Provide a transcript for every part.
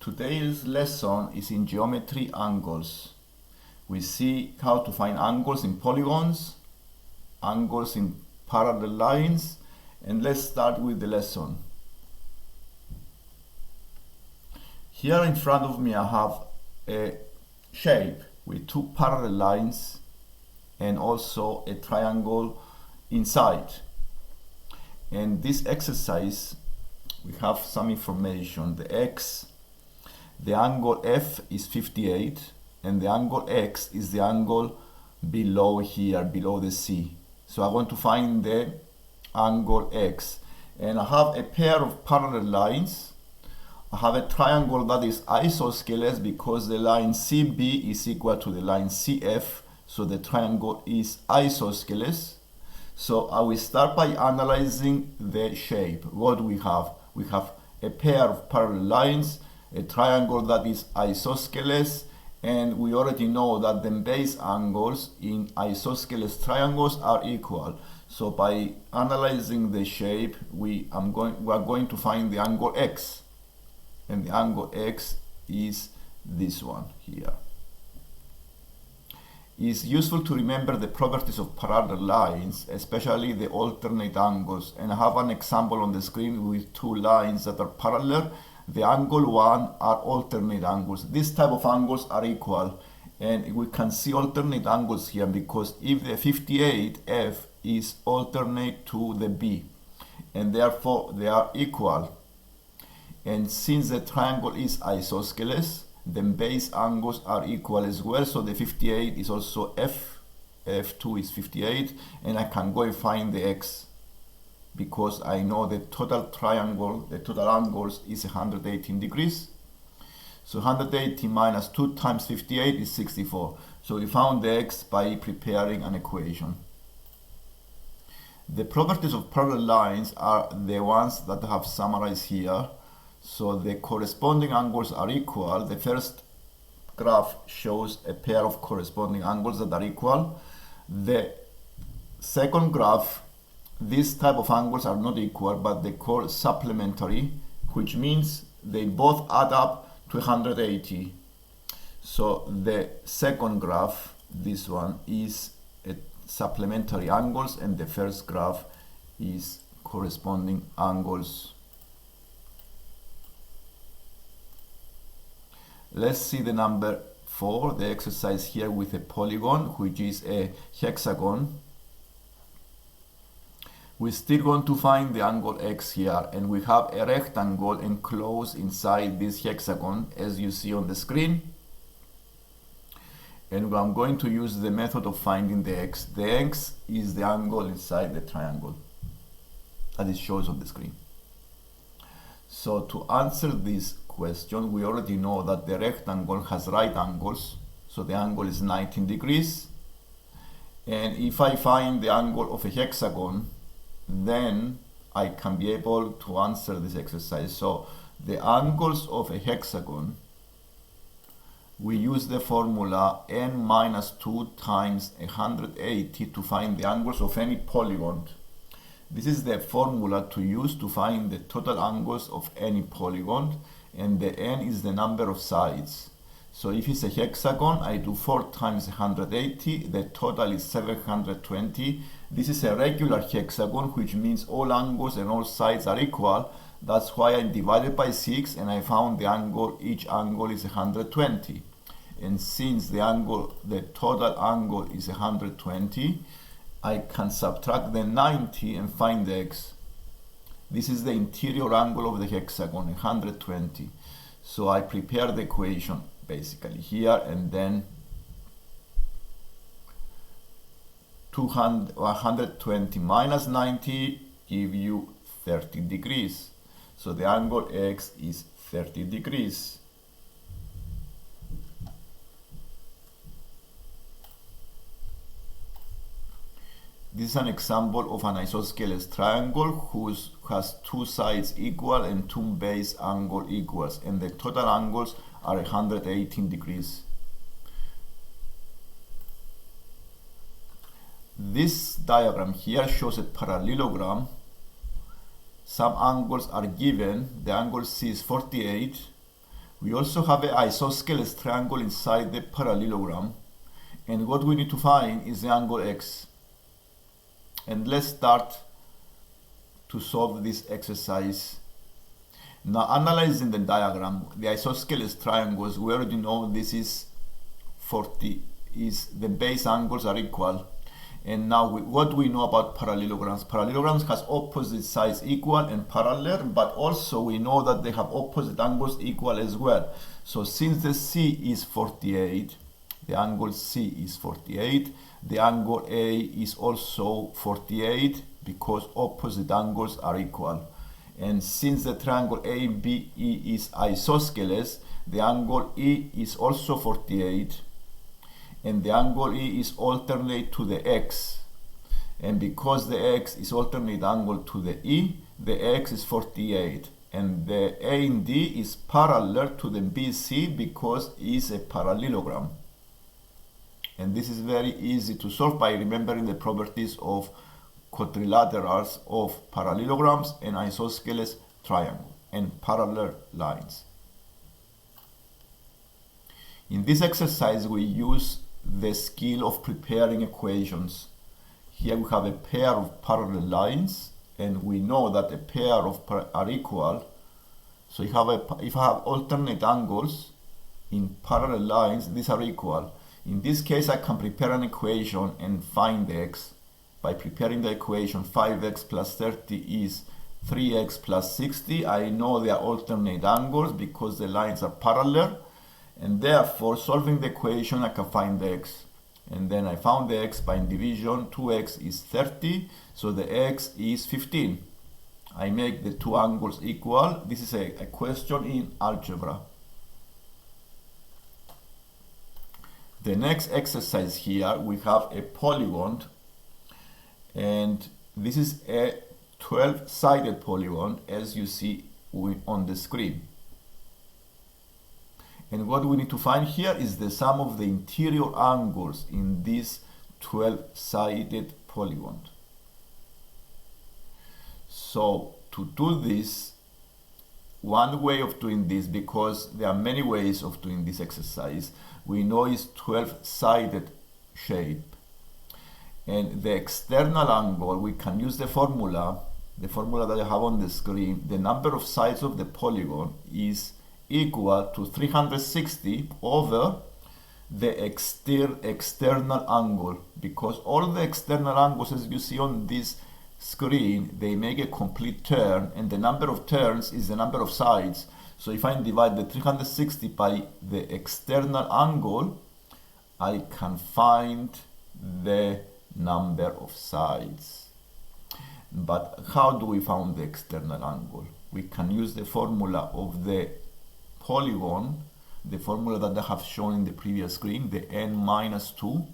Today's lesson is in geometry angles. We see how to find angles in polygons, angles in parallel lines, and let's start with the lesson. Here in front of me I have a shape with two parallel lines and also a triangle inside. And this exercise, we have some information. The angle F is 58 and the angle X is the angle below here, below the C. So I want to find the angle X, and I have a pair of parallel lines. I have a triangle that is isosceles because the line CB is equal to the line CF, so the triangle is isosceles. So I will start by analyzing the shape. What do we have? We have a pair of parallel lines, a triangle that is isosceles, and we already know that the base angles in isosceles triangles are equal. So by analyzing the shape, we are going to find the angle X, and the angle X is this one here. It's useful to remember the properties of parallel lines, especially the alternate angles, and I have an example on the screen with two lines that are parallel. The angle 1 are alternate angles. This type of angles are equal, and we can see alternate angles here because if the 58F is alternate to the B, and therefore they are equal, and since the triangle is isosceles, the base angles are equal as well, so the 58 is also F2 is 58, and I can go and find the X because I know the total triangle, the total angles is 118 degrees. So 180 minus 2 times 58 is 64. So we found the X by preparing an equation. The properties of parallel lines are the ones that I have summarized here. So the corresponding angles are equal. The first graph shows a pair of corresponding angles that are equal. The second graph, these type of angles are not equal, but they call supplementary, which means they both add up to 180. So the second graph, this one, is a supplementary angles, and the first graph is corresponding angles. Let's see the number 4, the exercise here with a polygon, which is a hexagon. We're still going to find the angle X here, and we have a rectangle enclosed inside this hexagon, as you see on the screen. And I'm going to use the method of finding the X. The X is the angle inside the triangle, as it shows on the screen. So to answer this question, we already know that the rectangle has right angles, so the angle is 19 degrees. And if I find the angle of a hexagon, then I can be able to answer this exercise. So the angles of a hexagon, we use the formula n minus 2 times 180 to find the angles of any polygon. This is the formula to use to find the total angles of any polygon, and the n is the number of sides. So if it's a hexagon, I do 4 times 180, the total is 720. This is a regular hexagon, which means all angles and all sides are equal. That's why I divided by 6 and I found the angle, each angle is 120. And since the total angle is 120, I can subtract the 90 and find the X. This is the interior angle of the hexagon, 120. So I prepare the equation basically here, and then 120 minus 90 give you 30 degrees. So the angle X is 30 degrees. This is an example of an isosceles triangle whose has two sides equal and two base angle equals, and the total angles are 118 degrees. This diagram here shows a parallelogram. Some angles are given. The angle C is 48. We also have an isosceles triangle inside the parallelogram, and what we need to find is the angle x. And let's start to solve this exercise. Now, analyzing the diagram, the isosceles triangles, we already know this is 40, is the base angles are equal. And now what we know about parallelograms? Parallelograms has opposite sides equal and parallel, but also we know that they have opposite angles equal as well. So since the C is 48, the angle C is 48, the angle A is also 48 because opposite angles are equal. And since the triangle ABE is isosceles, the angle E is also 48, and the angle E is alternate to the x. And because the x is alternate angle to the E, the x is 48. And the A and D is parallel to the BC because it is a parallelogram. And this is very easy to solve by remembering the properties of quadrilaterals of parallelograms and isosceles triangle and parallel lines. In this exercise, we use the skill of preparing equations. Here we have a pair of parallel lines, and we know that a pair of are equal. So if I have alternate angles in parallel lines, these are equal. In this case, I can prepare an equation and find x. By preparing the equation, 5x plus 30 is 3x plus 60. I know they are alternate angles because the lines are parallel. And therefore, solving the equation, I can find the x. And then I found the x by division. 2x is 30, so the x is 15. I make the two angles equal. This is a question in algebra. The next exercise here, we have a polygon. And this is a 12-sided polygon, as you see on the screen. And what we need to find here is the sum of the interior angles in this 12-sided polygon. So to do this, one way of doing this, because there are many ways of doing this exercise, we know is 12-sided shape. And the external angle, we can use the formula that I have on the screen. The number of sides of the polygon is equal to 360 over the external angle, because all the external angles, as you see on this screen, they make a complete turn, and the number of turns is the number of sides. So if I divide the 360 by the external angle, I can find the number of sides. But how do we find the external angle? We can use the formula of the polygon, the formula that I have shown in the previous screen, the n minus 2.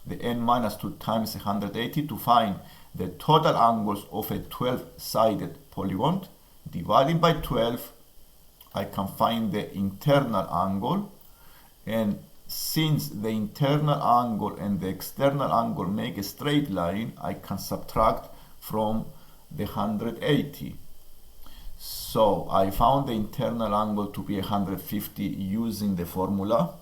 The n minus 2 times 180 to find the total angles of a 12-sided polygon. Dividing by 12, I can find the internal angle, and since the internal angle and the external angle make a straight line, I can subtract from the 180. So I found the internal angle to be 150 using the formula.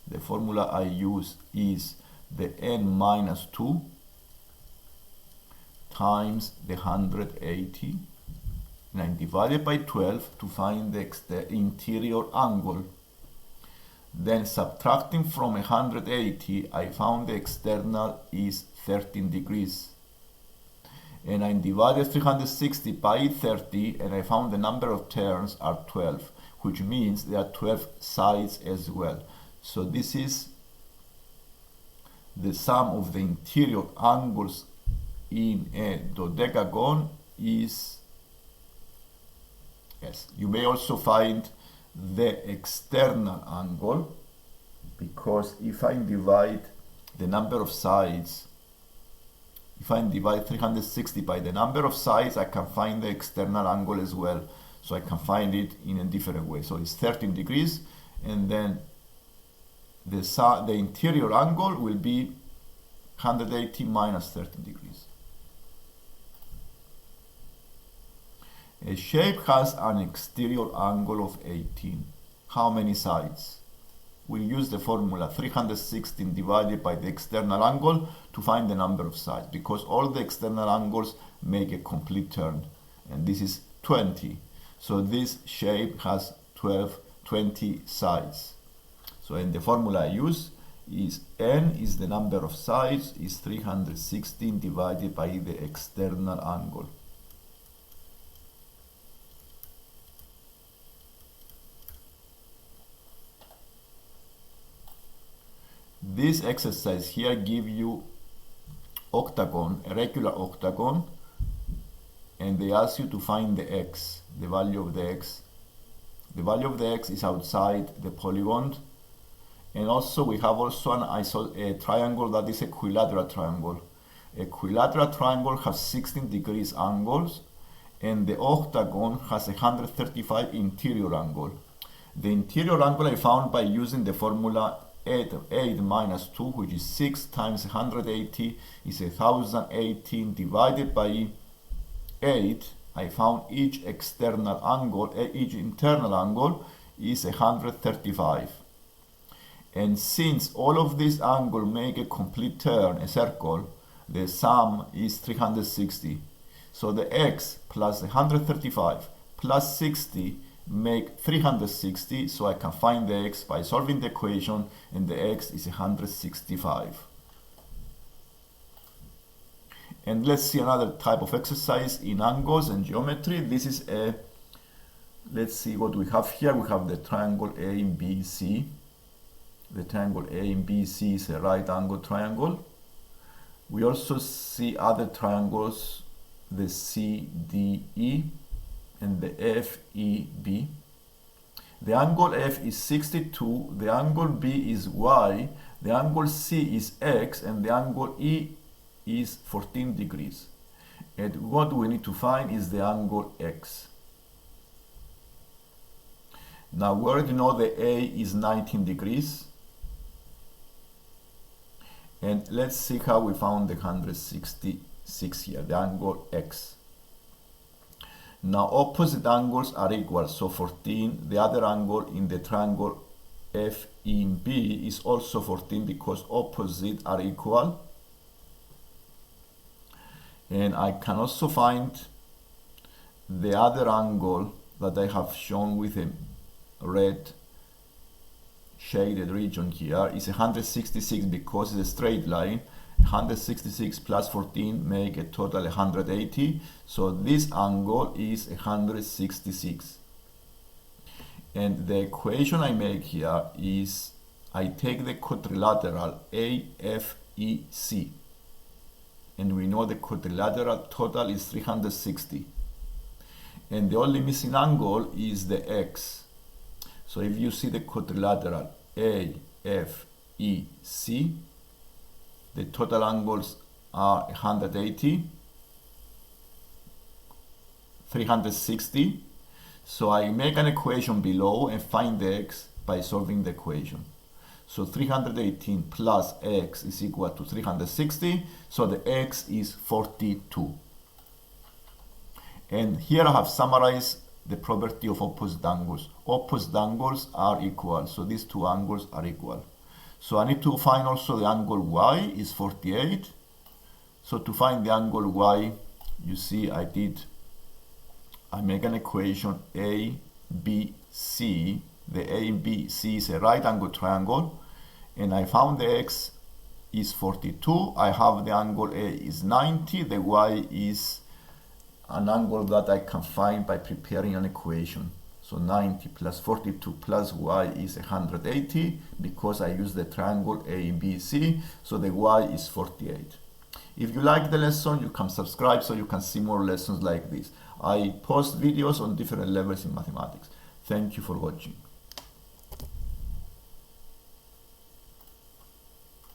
The formula I use is the n minus 2 times the 180, and I divided by 12 to find the interior angle. Then subtracting from 180, I found the external is 13 degrees. And I divided 360 by 30, and I found the number of turns are 12, which means there are 12 sides as well. So this is the sum of the interior angles in a dodecagon is, yes, you may also find the external angle, because if I divide the number of sides, if I divide 360 by the number of sides, I can find the external angle as well. So I can find it in a different way. So it's 13 degrees, and then the interior angle will be 180 minus 13 degrees. A shape has an exterior angle of 18. How many sides? We use the formula 316 divided by the external angle to find the number of sides, because all the external angles make a complete turn, and this is 20. So this shape has 20 sides. So in the formula I use is n is the number of sides, is 316 divided by the external angle. This exercise here give you octagon, a regular octagon, and they ask you to find the x, the value of the x. The value of the x is outside the polygon, and also we have also a triangle that is equilateral triangle. Equilateral triangle has 16 degrees angles, and the octagon has 135 interior angle. The interior angle I found by using the formula 8 minus 2, which is 6 times 180 is 1018 divided by 8. I found each external angle, each internal angle is 135. And since all of these angles make a complete turn, a circle, the sum is 360. So the x plus 135 plus 60 make 360, so I can find the x by solving the equation, and the x is 165. And let's see another type of exercise in angles and geometry. This is a, let's see what we have here. We have the triangle ABC. The triangle ABC is a right angle triangle. We also see other triangles, the CDE and the FEB. The angle F is 62, the angle B is Y, the angle C is X, and the angle E is 14 degrees. And what we need to find is the angle X. Now we already know the A is 19 degrees. And let's see how we found the 166 here, the angle X. Now opposite angles are equal, so 14, the other angle in the triangle FEB is also 14 because opposite are equal. And I can also find the other angle that I have shown with a red shaded region here is 166 because it's a straight line. 166 plus 14 make a total 180, so this angle is 166. And the equation I make here is I take the quadrilateral AFEC, and we know the quadrilateral total is 360, and the only missing angle is the X. So if you see the quadrilateral AFEC, the total angles are 180, 360. So I make an equation below and find the x by solving the equation. So 318 plus x is equal to 360. So the x is 42. And here I have summarized the property of opposite angles. Opposite angles are equal. So these two angles are equal. So I need to find also the angle y is 48. So to find the angle y, you see I make an equation A, B, C. The A and B, C is a right angle triangle. And I found the x is 42. I have the angle A is 90. The y is an angle that I can find by preparing an equation. So 90 plus 42 plus y is 180 because I use the triangle ABC, so the y is 48. If you like the lesson, you can subscribe so you can see more lessons like this. I post videos on different levels in mathematics. Thank you for watching.